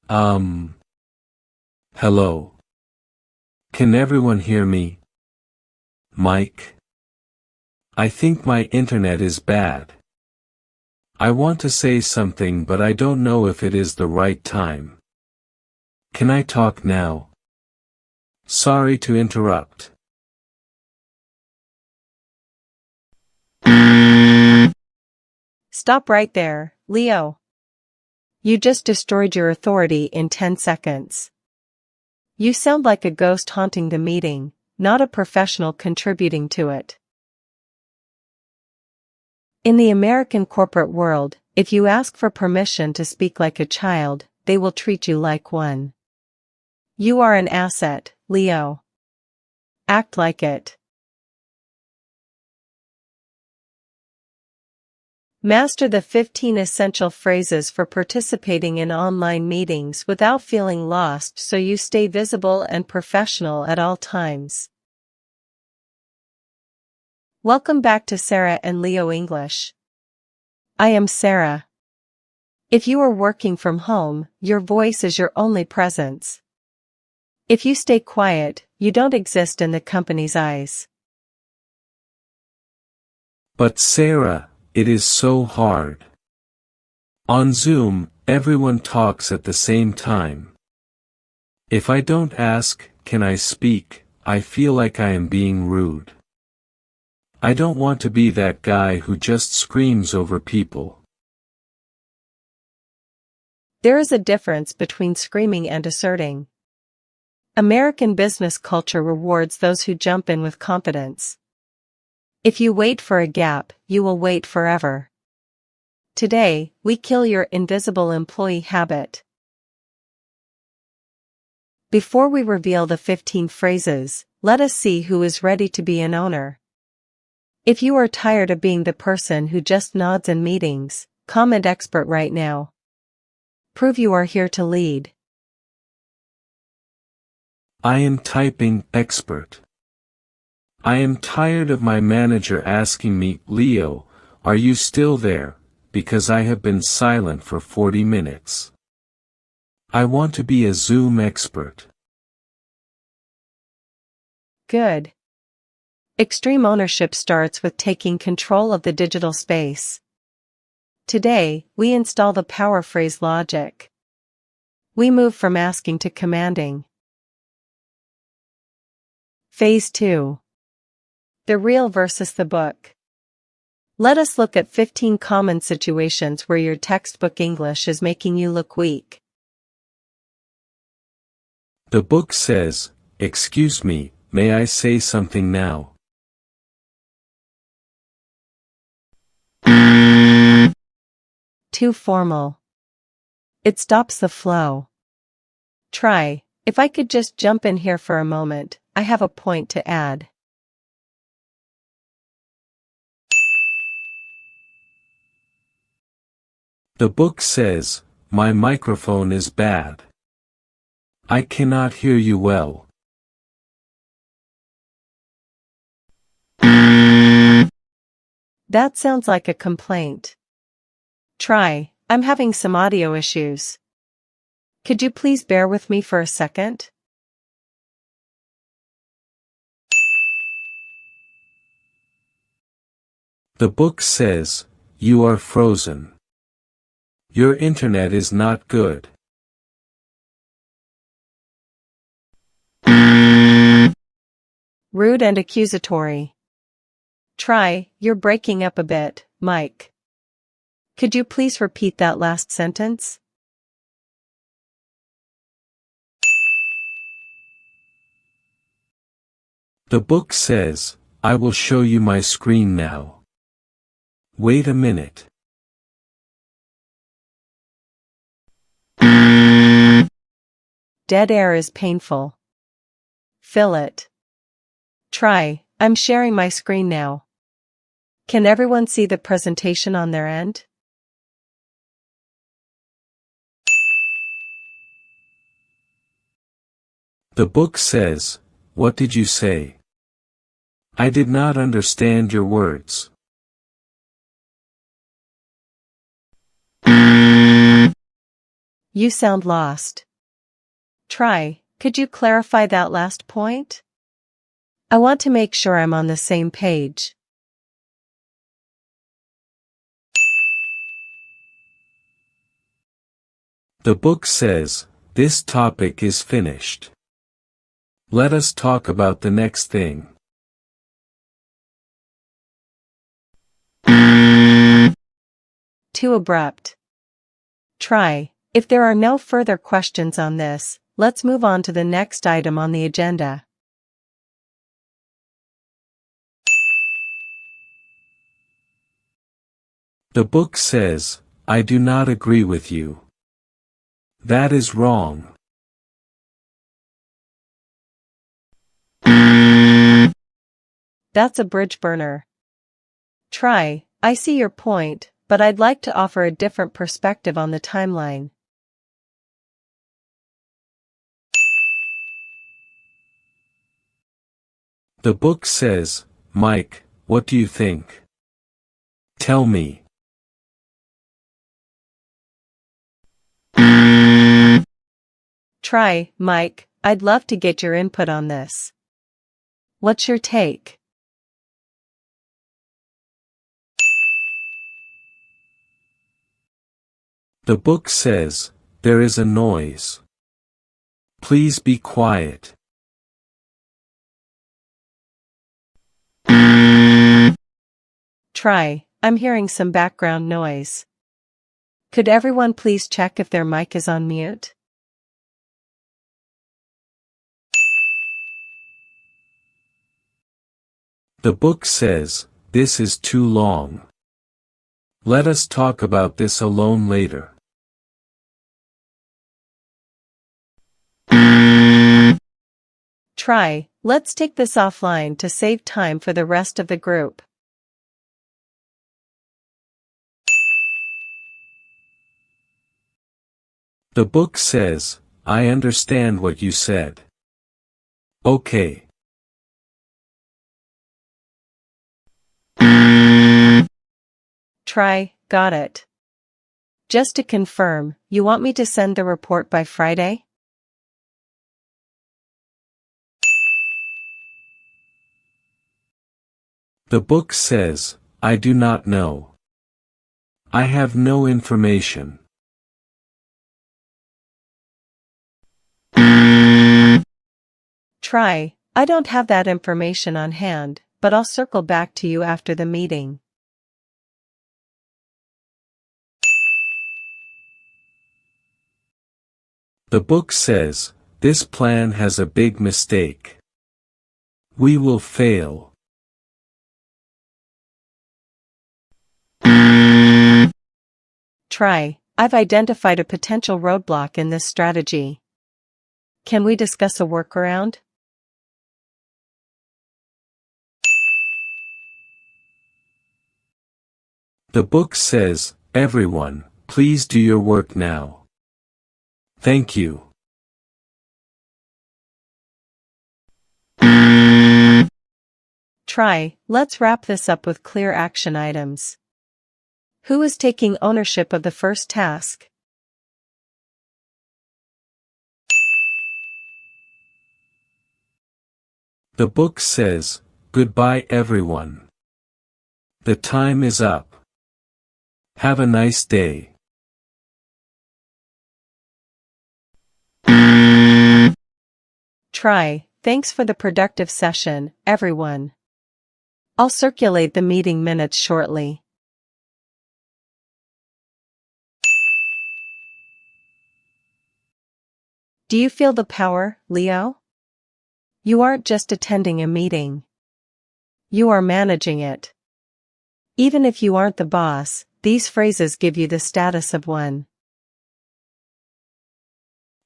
Um, Hello. Can everyone hear me? Mike? I think my internet is bad. I want to say something but I don't know if it is the right time. Can I talk now? Sorry to interrupt. Stop right there, Leo. You just destroyed your authority in 10 seconds. You sound like a ghost haunting the meeting, not a professional contributing to it. In the American corporate world, if you ask for permission to speak like a child, they will treat you like one. You are an asset, Leo. Act like it. Master the 15 essential phrases for participating in online meetings without feeling lost so you stay visible and professional at all times. Welcome back to Sarah and Leo English. I am Sarah. If you are working from home, your voice is your only presence. If you stay quiet, you don't exist in the company's eyes. But Sarah, it is so hard. On Zoom, everyone talks at the same time. If I don't ask, can I speak, I feel like I am being rude. I don't want to be that guy who just screams over people. There is a difference between screaming and asserting. American business culture rewards those who jump in with confidence. If you wait for a gap, you will wait forever. Today, we kill your invisible employee habit. Before we reveal the 15 phrases, let us see who is ready to be an owner. If you are tired of being the person who just nods in meetings, comment expert right now. Prove you are here to lead. I am typing expert. I am tired of my manager asking me, Leo, are you still there, because I have been silent for 40 minutes. I want to be a Zoom expert. Good. Extreme ownership starts with taking control of the digital space. Today, we install the power phrase logic. We move from asking to commanding. Phase 2. The real versus the book. Let us look at 15 common situations where your textbook English is making you look weak. The book says, "Excuse me, may I say something now?" Too formal. It stops the flow. Try, if I could just jump in here for a moment, I have a point to add. The book says, "My microphone is bad. I cannot hear you well." That sounds like a complaint. Try, I'm having some audio issues. Could you please bear with me for a second? The book says, "You are frozen. Your internet is not good." Rude and accusatory. Try, you're breaking up a bit, Mike. Could you please repeat that last sentence? The book says, "I will show you my screen now. Wait a minute." Dead air is painful. Fill it. Try, I'm sharing my screen now. Can everyone see the presentation on their end? The book says, "What did you say? I did not understand your words." You sound lost. Try, could you clarify that last point? I want to make sure I'm on the same page. The book says, this topic is finished. Let us talk about the next thing. Too abrupt. Try, if there are no further questions on this, let's move on to the next item on the agenda. The book says, I do not agree with you. That is wrong. That's a bridge burner. Try, I see your point, but I'd like to offer a different perspective on the timeline. The book says, Mike, what do you think? Tell me. Try, Mike, I'd love to get your input on this. What's your take? The book says, there is a noise. Please be quiet. Try, I'm hearing some background noise. Could everyone please check if their mic is on mute? The book says, this is too long. Let us talk about this alone later. Try, let's take this offline to save time for the rest of the group. The book says, I understand what you said. Okay. Try, got it. Just to confirm, you want me to send the report by Friday? The book says, I do not know. I have no information. Try, I don't have that information on hand, but I'll circle back to you after the meeting. The book says, this plan has a big mistake. We will fail. Try, I've identified a potential roadblock in this strategy. Can we discuss a workaround? The book says, everyone, please do your work now. Thank you. Try, let's wrap this up with clear action items. Who is taking ownership of the first task? The book says, goodbye everyone. The time is up. Have a nice day. Try, thanks for the productive session, everyone. I'll circulate the meeting minutes shortly. Do you feel the power, Leo? You aren't just attending a meeting. You are managing it. Even if you aren't the boss, these phrases give you the status of one.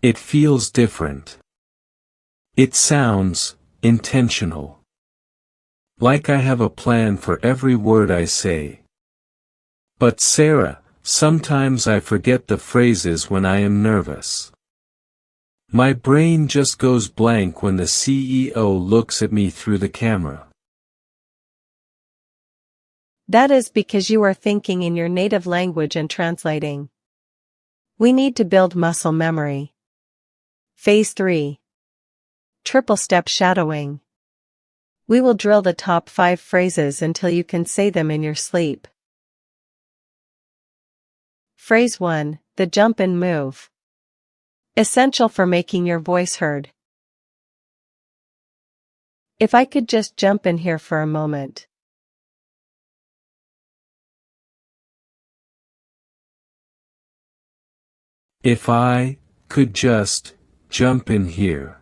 It feels different. It sounds intentional. Like I have a plan for every word I say. But Sarah, sometimes I forget the phrases when I am nervous. My brain just goes blank when the CEO looks at me through the camera. That is because you are thinking in your native language and translating. We need to build muscle memory. Phase 3. Triple step shadowing. We will drill the top 5 phrases until you can say them in your sleep. Phrase 1. The jump and move. Essential for making your voice heard. If I could just jump in here for a moment. If I could just jump in here.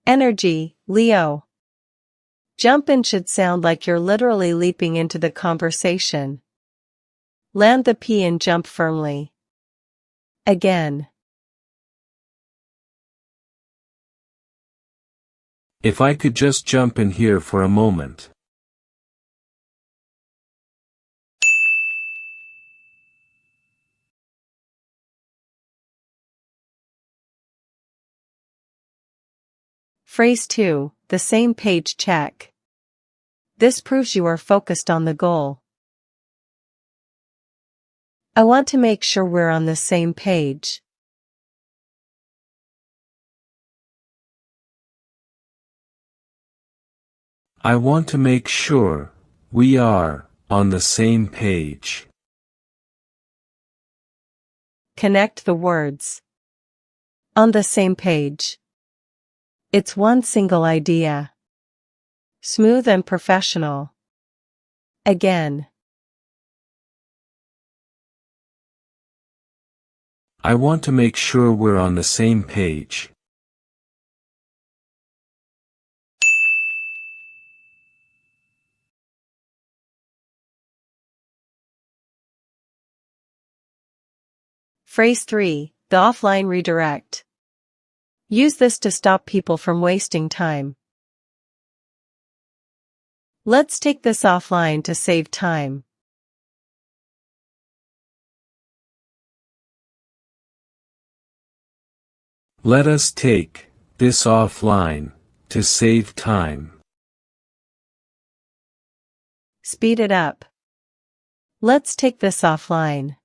Energy, Leo. Jump in should sound like you're literally leaping into the conversation. Land the P and jump firmly. Again. If I could just jump in here for a moment. Phrase 2. The same page check. This proves you are focused on the goal. I want to make sure we're on the same page. I want to make sure we are on the same page. Connect the words. On the same page. It's one single idea. Smooth and professional. Again. I want to make sure we're on the same page. Phrase 3. The offline redirect. Use this to stop people from wasting time. Let's take this offline to save time. Let us take this offline to save time. Speed it up. Let's take this offline.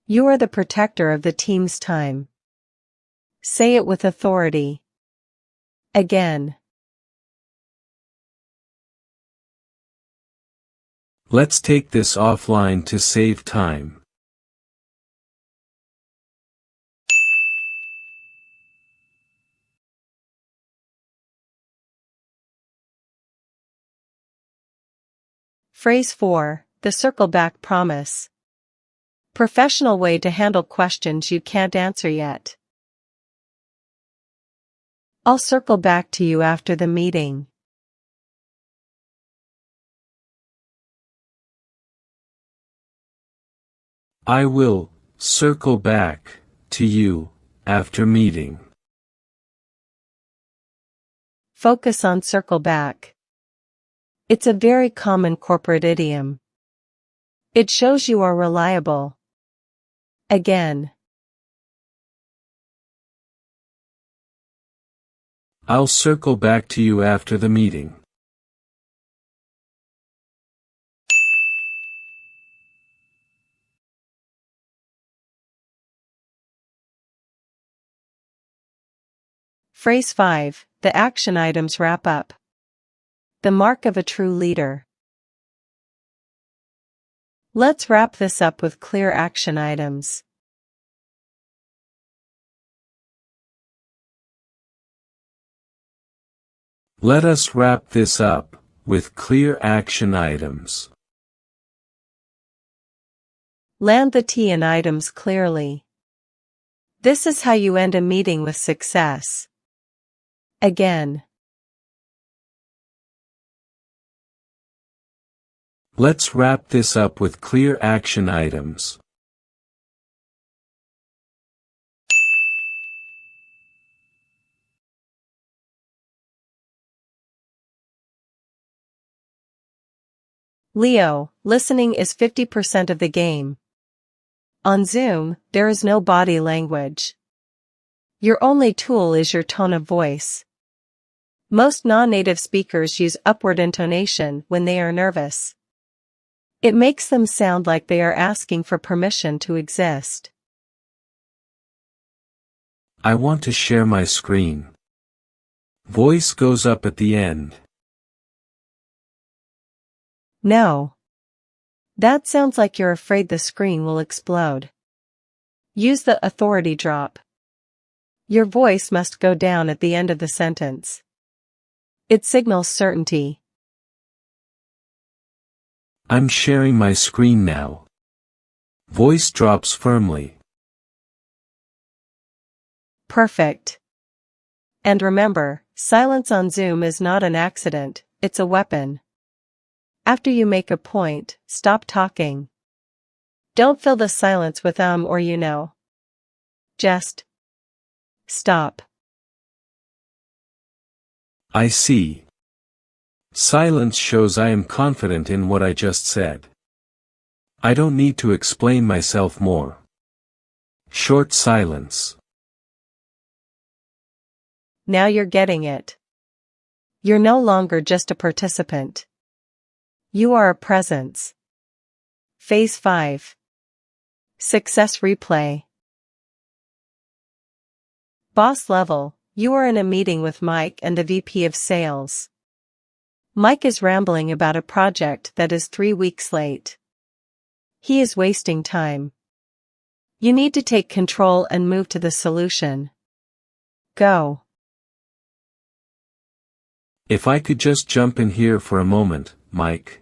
You are the protector of the team's time. Say it with authority. Again. Let's take this offline to save time. Phrase 4. The circle back promise. Professional way to handle questions you can't answer yet. I'll circle back to you after the meeting. I will circle back to you after meeting. Focus on circle back. It's a very common corporate idiom. It shows you are reliable. Again. I'll circle back to you after the meeting. Phrase 5. The action items wrap up. The mark of a true leader. Let's wrap this up with clear action items. Let us wrap this up with clear action items. Land the T in items clearly. This is how you end a meeting with success. Again. Let's wrap this up with clear action items. Leo, listening is 50% of the game. On Zoom, there is no body language. Your only tool is your tone of voice. Most non-native speakers use upward intonation when they are nervous. It makes them sound like they are asking for permission to exist. I want to share my screen. Voice goes up at the end. No. That sounds like you're afraid the screen will explode. Use the authority drop. Your voice must go down at the end of the sentence. It signals certainty. I'm sharing my screen now. Voice drops firmly. Perfect. And remember, silence on Zoom is not an accident, it's a weapon. After you make a point, stop talking. Don't fill the silence with or you know. Just stop. I see. Silence shows I am confident in what I just said. I don't need to explain myself more. Short silence. Now you're getting it. You're no longer just a participant. You are a presence. Phase 5. Success replay. Boss level, you are in a meeting with Mike and the VP of Sales. Mike is rambling about a project that is 3 weeks late. He is wasting time. You need to take control and move to the solution. Go. If I could just jump in here for a moment, Mike.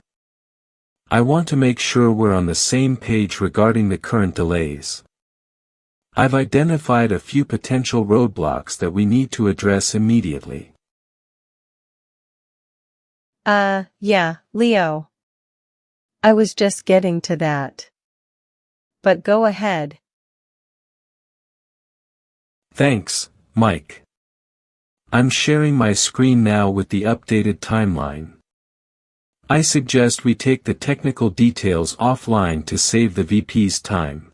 I want to make sure we're on the same page regarding the current delays. I've identified a few potential roadblocks that we need to address immediately. Yeah, Leo. I was just getting to that. But go ahead. Thanks, Mike. I'm sharing my screen now with the updated timeline. I suggest we take the technical details offline to save the VP's time.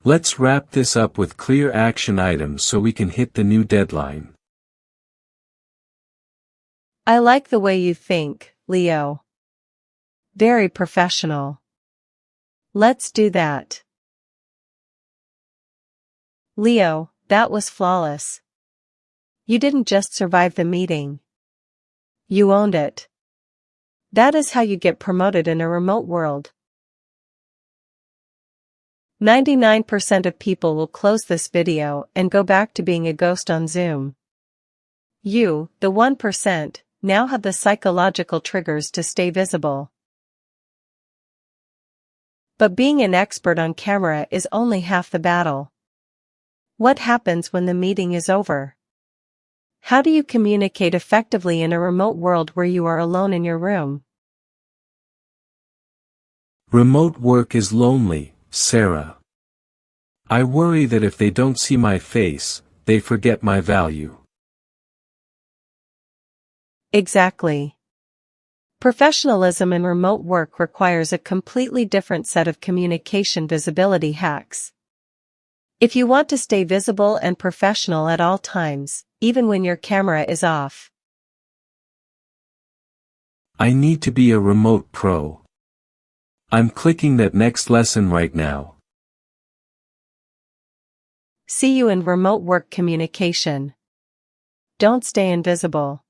Let's wrap this up with clear action items so we can hit the new deadline. I like the way you think, Leo. Very professional. Let's do that. Leo, that was flawless. You didn't just survive the meeting. You owned it. That is how you get promoted in a remote world. 99% of people will close this video and go back to being a ghost on Zoom. You, the 1%, now have the psychological triggers to stay visible. But being an expert on camera is only half the battle. What happens when the meeting is over? How do you communicate effectively in a remote world where you are alone in your room? Remote work is lonely, Sarah. I worry that if they don't see my face, they forget my value. Exactly. Professionalism in remote work requires a completely different set of communication visibility hacks. If you want to stay visible and professional at all times, even when your camera is off. I need to be a remote pro. I'm clicking that next lesson right now. See you in remote work communication. Don't stay invisible.